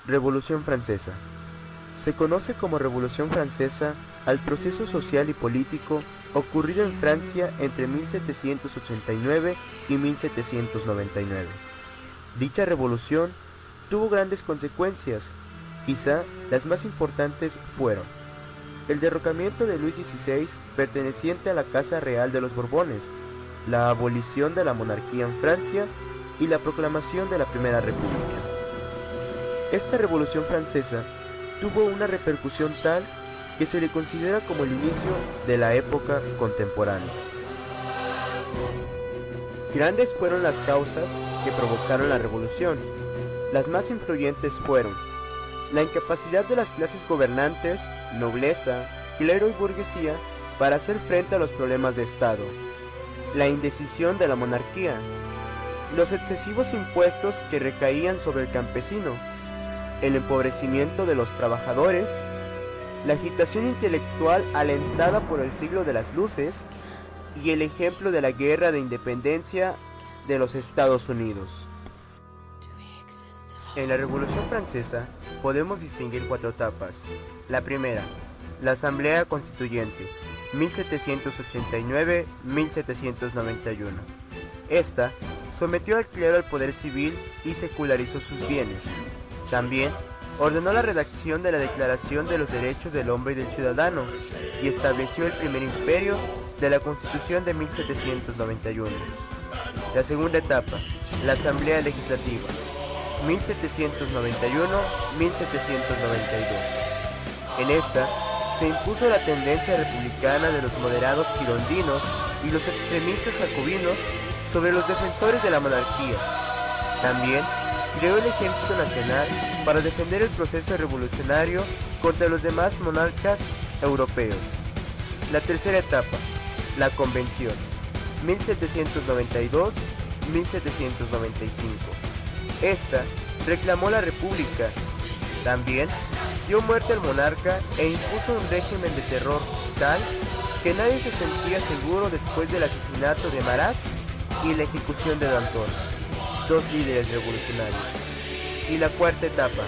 Revolución Francesa. Se conoce como Revolución Francesa al proceso social y político ocurrido en Francia entre 1789 y 1799. Dicha revolución tuvo grandes consecuencias. Quizá las más importantes fueron el derrocamiento de Luis XVI, perteneciente a la Casa Real de los Borbones, la abolición de la monarquía en Francia y la proclamación de la Primera República. Esta Revolución Francesa tuvo una repercusión tal que se le considera como el inicio de la época contemporánea. Grandes fueron las causas que provocaron la revolución. Las más influyentes fueron la incapacidad de las clases gobernantes, nobleza, clero y burguesía para hacer frente a los problemas de Estado, la indecisión de la monarquía, los excesivos impuestos que recaían sobre el campesino, el empobrecimiento de los trabajadores, la agitación intelectual alentada por el siglo de las luces y el ejemplo de la guerra de independencia de los Estados Unidos. En la Revolución Francesa podemos distinguir 4 etapas. La primera, la Asamblea Constituyente, 1789-1791. Esta sometió al clero al poder civil y secularizó sus bienes. También ordenó la redacción de la Declaración de los Derechos del Hombre y del Ciudadano y estableció el primer imperio de la Constitución de 1791. La segunda etapa, la Asamblea Legislativa, 1791-1792. En esta se impuso la tendencia republicana de los moderados girondinos y los extremistas jacobinos sobre los defensores de la monarquía. También creó el Ejército Nacional para defender el proceso revolucionario contra los demás monarcas europeos. La tercera etapa, la Convención, 1792-1795. Esta reclamó la República. También dio muerte al monarca e impuso un régimen de terror tal que nadie se sentía seguro después del asesinato de Marat y la ejecución de Danton, 2 líderes revolucionarios. Y la cuarta etapa,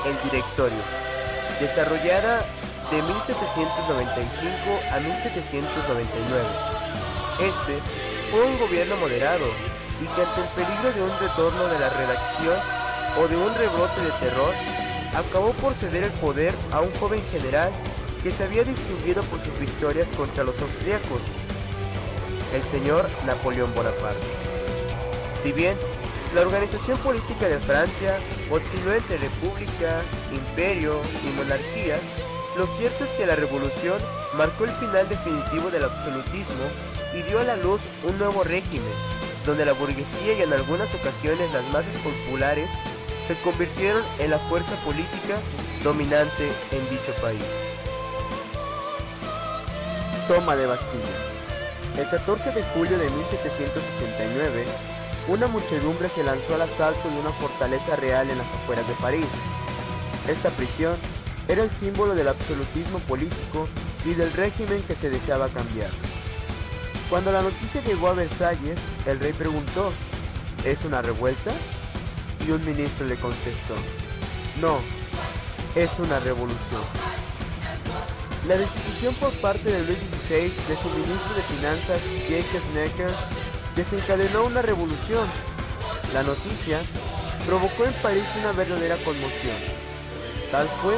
el Directorio, desarrollada de 1795 a 1799. Este fue un gobierno moderado y que ante el peligro de un retorno de la redacción o de un rebrote de terror, acabó por ceder el poder a un joven general que se había distinguido por sus victorias contra los austríacos, el señor Napoleón Bonaparte. Si bien la organización política de Francia osciló entre república, imperio y monarquía, lo cierto es que la revolución marcó el final definitivo del absolutismo y dio a la luz un nuevo régimen, donde la burguesía y en algunas ocasiones las masas populares se convirtieron en la fuerza política dominante en dicho país. Toma de Bastilla. El 14 de julio de 1789, una muchedumbre se lanzó al asalto de una fortaleza real en las afueras de París. Esta prisión era el símbolo del absolutismo político y del régimen que se deseaba cambiar. Cuando la noticia llegó a Versalles, el rey preguntó, ¿es una revuelta? Y un ministro le contestó, no, es una revolución. La destitución por parte de Luis XVI de su ministro de Finanzas, Jacques Necker, desencadenó una revolución. La noticia provocó en París una verdadera conmoción. Tal fue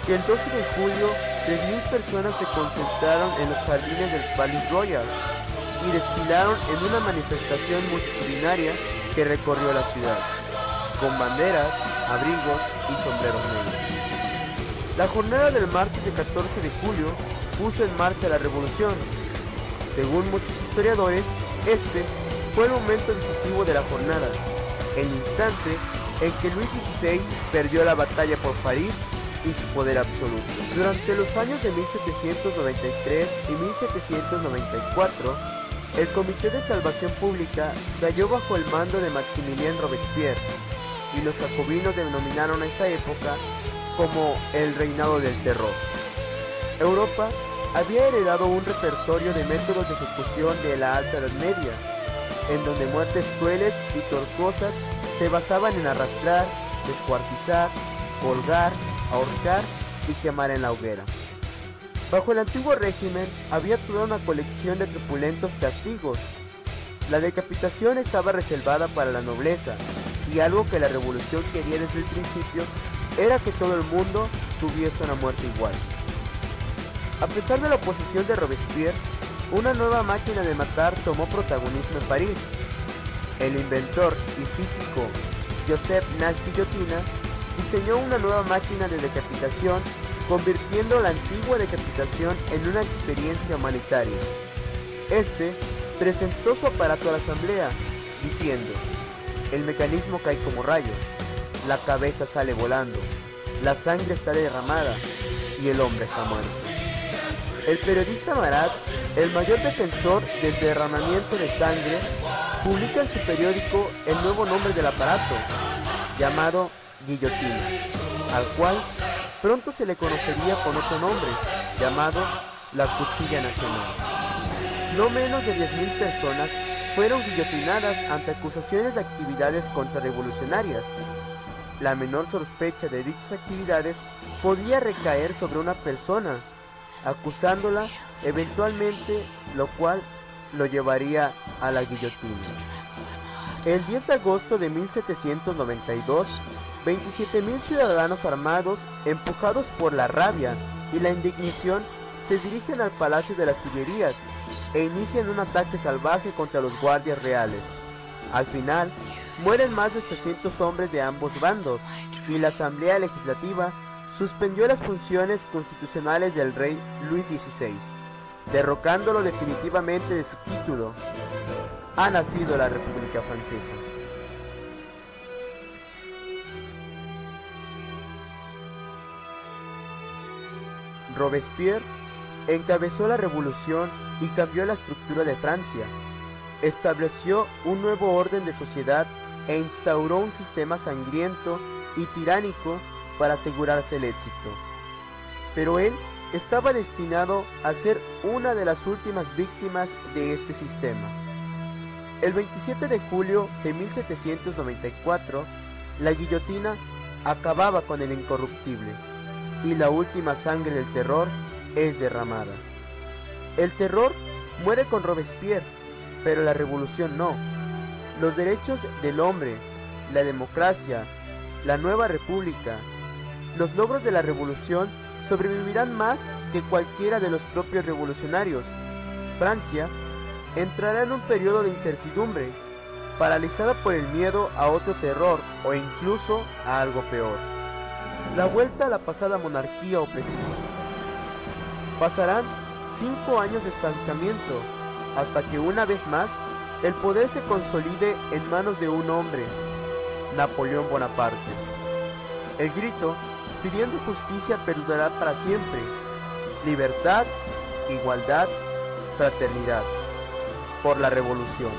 que el 12 de julio 3.000 personas se concentraron en los jardines del Palais Royal y desfilaron en una manifestación multitudinaria que recorrió la ciudad, con banderas, abrigos y sombreros negros. La jornada del martes de 14 de julio puso en marcha la revolución. Según muchos historiadores, este fue el momento decisivo de la jornada, el instante en que Luis XVI perdió la batalla por París y su poder absoluto. Durante los años de 1793 y 1794, el Comité de Salvación Pública cayó bajo el mando de Maximilien Robespierre, y los jacobinos denominaron a esta época como el Reinado del Terror. Europa había heredado un repertorio de métodos de ejecución de la Alta Edad Media, en donde muertes crueles y tortuosas se basaban en arrastrar, descuartizar, colgar, ahorcar y quemar en la hoguera. Bajo el antiguo régimen había toda una colección de truculentos castigos. La decapitación estaba reservada para la nobleza, y algo que la revolución quería desde el principio era que todo el mundo tuviese una muerte igual. A pesar de la oposición de Robespierre, una nueva máquina de matar tomó protagonismo en París. El inventor y físico Joseph Nash Guillotina diseñó una nueva máquina de decapitación, convirtiendo la antigua decapitación en una experiencia humanitaria. Este presentó su aparato a la asamblea, diciendo: el mecanismo cae como rayo, la cabeza sale volando, la sangre está derramada y el hombre está muerto. El periodista Marat, el mayor defensor del derramamiento de sangre, publica en su periódico el nuevo nombre del aparato, llamado guillotina, al cual pronto se le conocería con otro nombre, llamado la Cuchilla Nacional. No menos de 10.000 personas fueron guillotinadas ante acusaciones de actividades contrarrevolucionarias. La menor sospecha de dichas actividades podía recaer sobre una persona, acusándola eventualmente, lo cual lo llevaría a la guillotina. El 10 de agosto de 1792, 27.000 ciudadanos armados, empujados por la rabia y la indignación, se dirigen al Palacio de las Tullerías e inician un ataque salvaje contra los guardias reales. Al final, mueren más de 800 hombres de ambos bandos, y la Asamblea Legislativa suspendió las funciones constitucionales del rey Luis XVI, derrocándolo definitivamente de su título. Ha nacido la República Francesa. Robespierre encabezó la revolución y cambió la estructura de Francia. Estableció un nuevo orden de sociedad e instauró un sistema sangriento y tiránico para asegurarse el éxito. Pero él estaba destinado a ser una de las últimas víctimas de este sistema. El 27 de julio de 1794, la guillotina acababa con el incorruptible, y la última sangre del terror es derramada. El terror muere con Robespierre, pero la revolución no. Los derechos del hombre, la democracia, la nueva república, los logros de la revolución sobrevivirán más que cualquiera de los propios revolucionarios. Francia entrará en un periodo de incertidumbre, paralizada por el miedo a otro terror o incluso a algo peor: la vuelta a la pasada monarquía opresiva. Pasarán 5 años de estancamiento hasta que una vez más el poder se consolide en manos de un hombre, Napoleón Bonaparte. El grito pidiendo justicia perdurará para siempre: libertad, igualdad, fraternidad, por la revolución.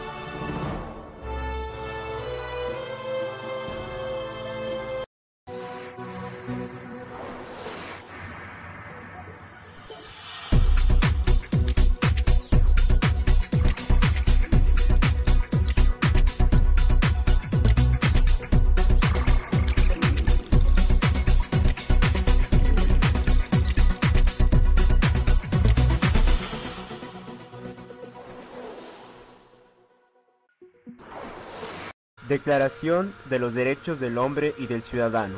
Declaración de los Derechos del Hombre y del Ciudadano,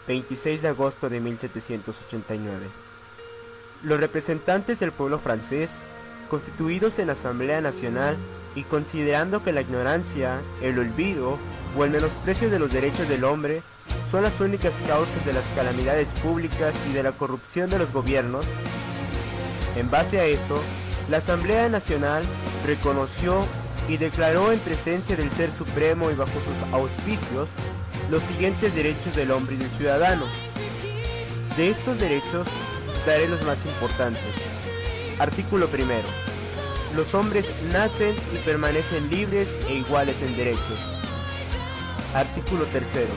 26 de agosto de 1789. Los representantes del pueblo francés, constituidos en Asamblea Nacional y considerando que la ignorancia, el olvido o el menosprecio de los derechos del hombre son las únicas causas de las calamidades públicas y de la corrupción de los gobiernos, en base a eso, la Asamblea Nacional reconoció y declaró en presencia del Ser Supremo y bajo sus auspicios los siguientes derechos del hombre y del ciudadano. De estos derechos daré los más importantes. Artículo primero. Los hombres nacen y permanecen libres e iguales en derechos. Artículo tercero.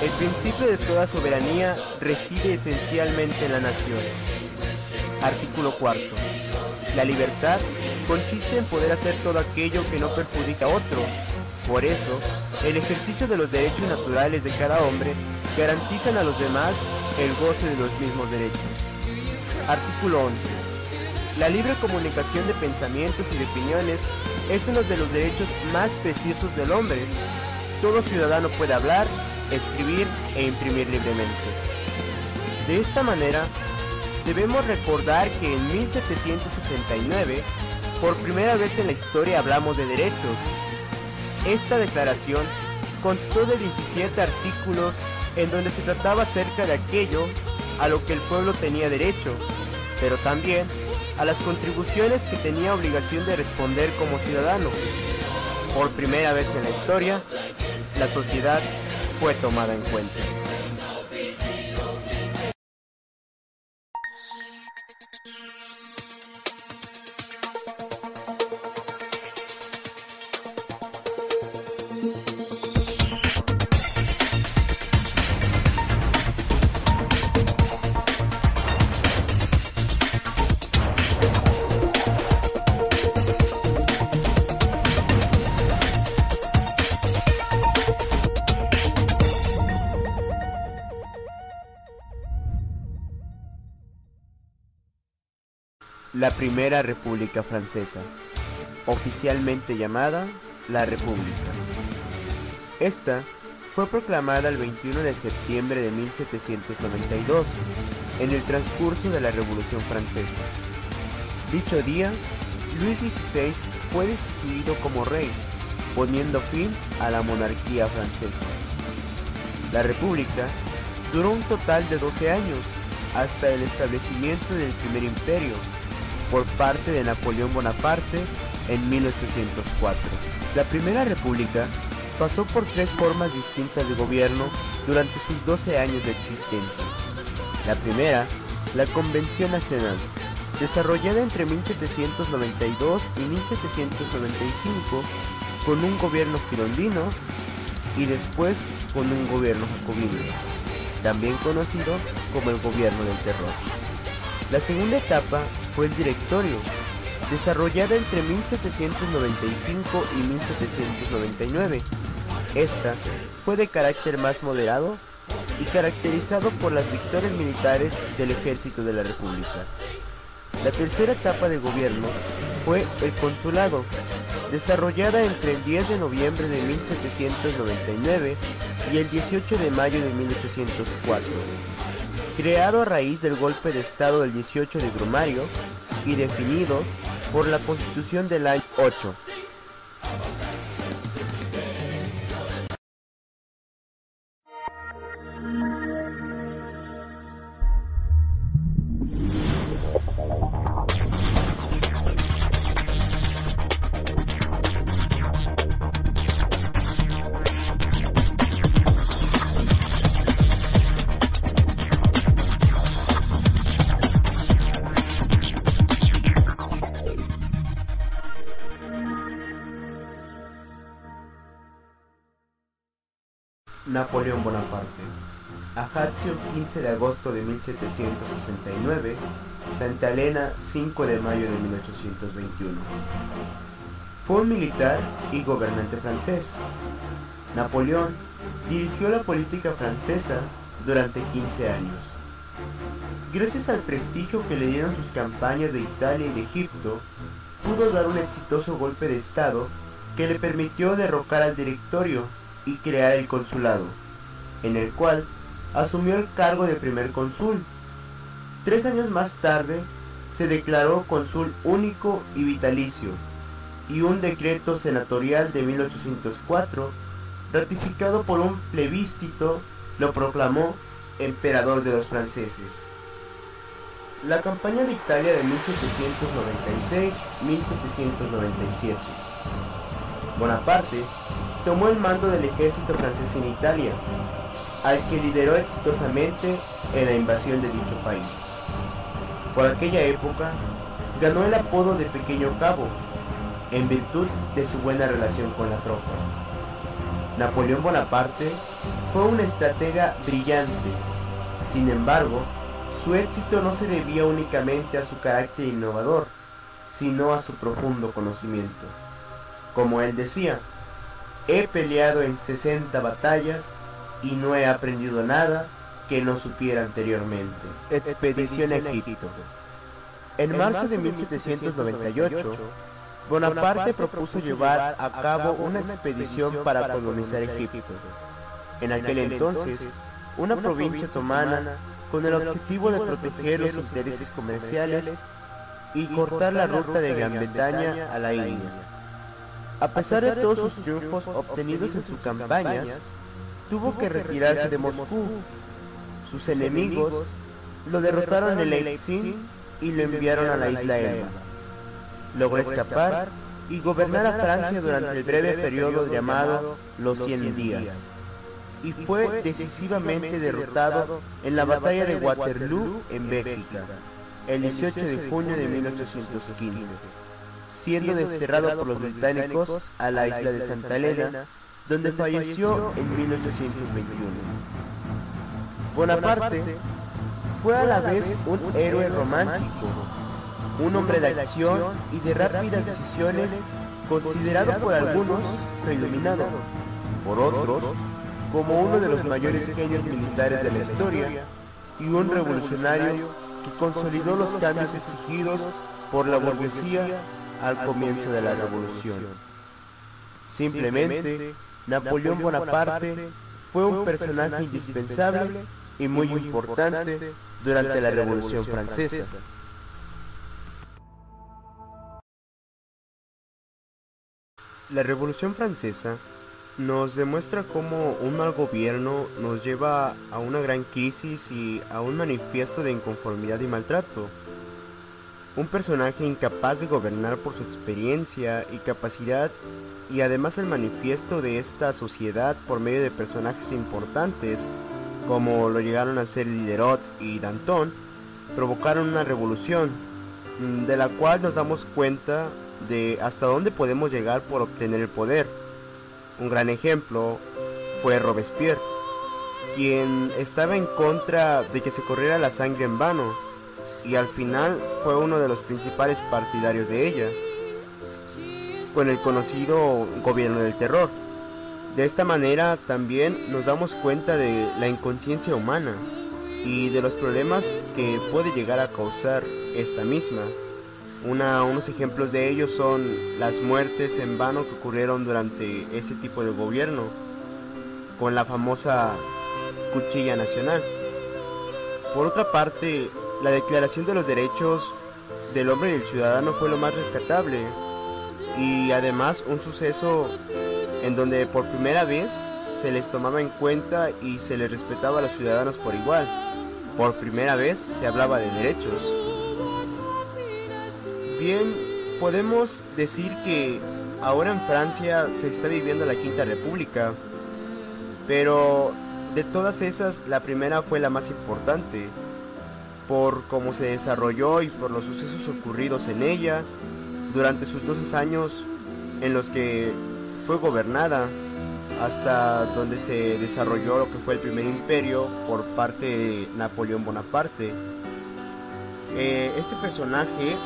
El principio de toda soberanía reside esencialmente en la nación. Artículo cuarto. La libertad consiste en poder hacer todo aquello que no perjudica a otro. Por eso, el ejercicio de los derechos naturales de cada hombre garantizan a los demás el goce de los mismos derechos. Artículo 11. La libre comunicación de pensamientos y de opiniones es uno de los derechos más preciosos del hombre. Todo ciudadano puede hablar, escribir e imprimir libremente. De esta manera, debemos recordar que en 1789, por primera vez en la historia hablamos de derechos. Esta declaración constó de 17 artículos en donde se trataba acerca de aquello a lo que el pueblo tenía derecho, pero también a las contribuciones que tenía obligación de responder como ciudadano. Por primera vez en la historia, la sociedad fue tomada en cuenta. La Primera República Francesa, oficialmente llamada la República. Esta fue proclamada el 21 de septiembre de 1792, en el transcurso de la Revolución Francesa. Dicho día, Luis XVI fue destituido como rey, poniendo fin a la monarquía francesa. La República duró un total de 12 años, hasta el establecimiento del Primer Imperio, por parte de Napoleón Bonaparte en 1804. La Primera República pasó por 3 formas distintas de gobierno durante sus 12 años de existencia. La primera, la Convención Nacional, desarrollada entre 1792 y 1795 con un gobierno girondino y después con un gobierno jacobino, también conocido como el Gobierno del Terror. La segunda etapa fue el Directorio, desarrollada entre 1795 y 1799. Esta fue de carácter más moderado y caracterizado por las victorias militares del ejército de la República. La tercera etapa de gobierno fue el Consulado, desarrollada entre el 10 de noviembre de 1799 y el 18 de mayo de 1804. Creado a raíz del golpe de estado del 18 de Brumario y definido por la Constitución del año 8. Napoleón Bonaparte. Ajaccio, 15 de agosto de 1769, Santa Elena, 5 de mayo de 1821. Fue un militar y gobernante francés. Napoleón dirigió la política francesa durante 15 años. Gracias al prestigio que le dieron sus campañas de Italia y de Egipto, pudo dar un exitoso golpe de estado que le permitió derrocar al Directorio y crear el Consulado, en el cual asumió el cargo de primer cónsul. 3 años más tarde se declaró cónsul único y vitalicio, y un decreto senatorial de 1804, ratificado por un plebiscito, lo proclamó emperador de los franceses. La campaña de Italia de 1796-1797. Bonaparte tomó el mando del ejército francés en Italia, al que lideró exitosamente en la invasión de dicho país. Por aquella época, ganó el apodo de Pequeño Cabo, en virtud de su buena relación con la tropa. Napoleón Bonaparte fue un estratega brillante. Sin embargo, su éxito no se debía únicamente a su carácter innovador, sino a su profundo conocimiento. Como él decía: he peleado en 60 batallas y no he aprendido nada que no supiera anteriormente. Expedición a Egipto. En marzo de 1798, Bonaparte propuso llevar a cabo una expedición para colonizar Egipto, en aquel entonces una provincia otomana, con el objetivo de proteger los intereses comerciales y cortar la ruta de Gran Bretaña a la India. A pesar de todos sus triunfos obtenidos en sus campañas, tuvo que retirarse de Moscú. Sus enemigos lo derrotaron en Leipzig y lo enviaron a la isla Elba. Logró escapar y gobernar a Francia durante el breve periodo llamado los 100 días, y fue decisivamente derrotado en la batalla de Waterloo en Bélgica, el 18 de junio de 1815, siendo desterrado por los británicos a la isla de Santa Helena, donde falleció en 1821. Bonaparte fue a la vez un héroe romántico, un hombre de acción y de rápidas decisiones, considerado por algunos iluminado, por otros como uno de los mayores genios militares de la historia, y un revolucionario que consolidó los cambios exigidos por la burguesía al comienzo de la revolución. Simplemente, Napoleón Bonaparte fue un personaje indispensable y muy importante durante la Revolución Francesa. La Revolución Francesa nos demuestra cómo un mal gobierno nos lleva a una gran crisis y a un manifiesto de inconformidad y maltrato. Un personaje incapaz de gobernar por su experiencia y capacidad, y además el manifiesto de esta sociedad por medio de personajes importantes, como lo llegaron a ser Diderot y Danton, provocaron una revolución, de la cual nos damos cuenta de hasta dónde podemos llegar por obtener el poder. Un gran ejemplo fue Robespierre, quien estaba en contra de que se corriera la sangre en vano, y al final fue uno de los principales partidarios de ella, con el conocido gobierno del terror. De esta manera también nos damos cuenta de la inconsciencia humana y de los problemas que puede llegar a causar esta misma. Unos ejemplos de ellos son las muertes en vano que ocurrieron durante ese tipo de gobierno, con la famosa cuchilla nacional. Por otra parte, la Declaración de los Derechos del Hombre y del Ciudadano fue lo más rescatable, y además un suceso en donde por primera vez se les tomaba en cuenta y se les respetaba a los ciudadanos por igual. Por primera vez se hablaba de derechos. Bien, podemos decir que ahora en Francia se está viviendo la Quinta República, pero de todas esas, la primera fue la más importante, por cómo se desarrolló y por los sucesos ocurridos en ella durante sus 12 años en los que fue gobernada, hasta donde se desarrolló lo que fue el primer imperio por parte de Napoleón Bonaparte. Este personaje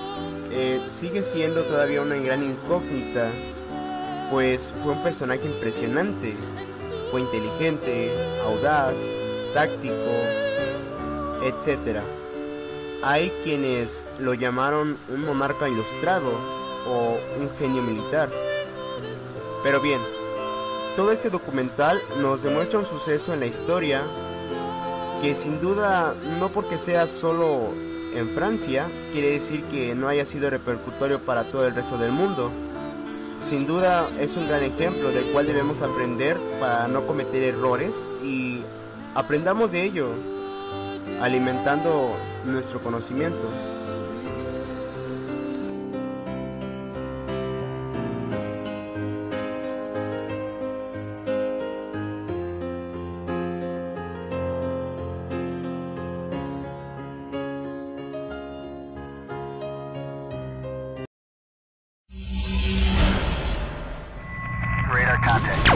sigue siendo todavía una gran incógnita, pues fue un personaje impresionante, fue inteligente, audaz, táctico, etc. Hay quienes lo llamaron un monarca ilustrado o un genio militar. Pero bien, todo este documental nos demuestra un suceso en la historia que sin duda, no porque sea solo en Francia, quiere decir que no haya sido repercutorio para todo el resto del mundo. Sin duda es un gran ejemplo del cual debemos aprender para no cometer errores, y aprendamos de ello, alimentando nuestro conocimiento. Radar contact.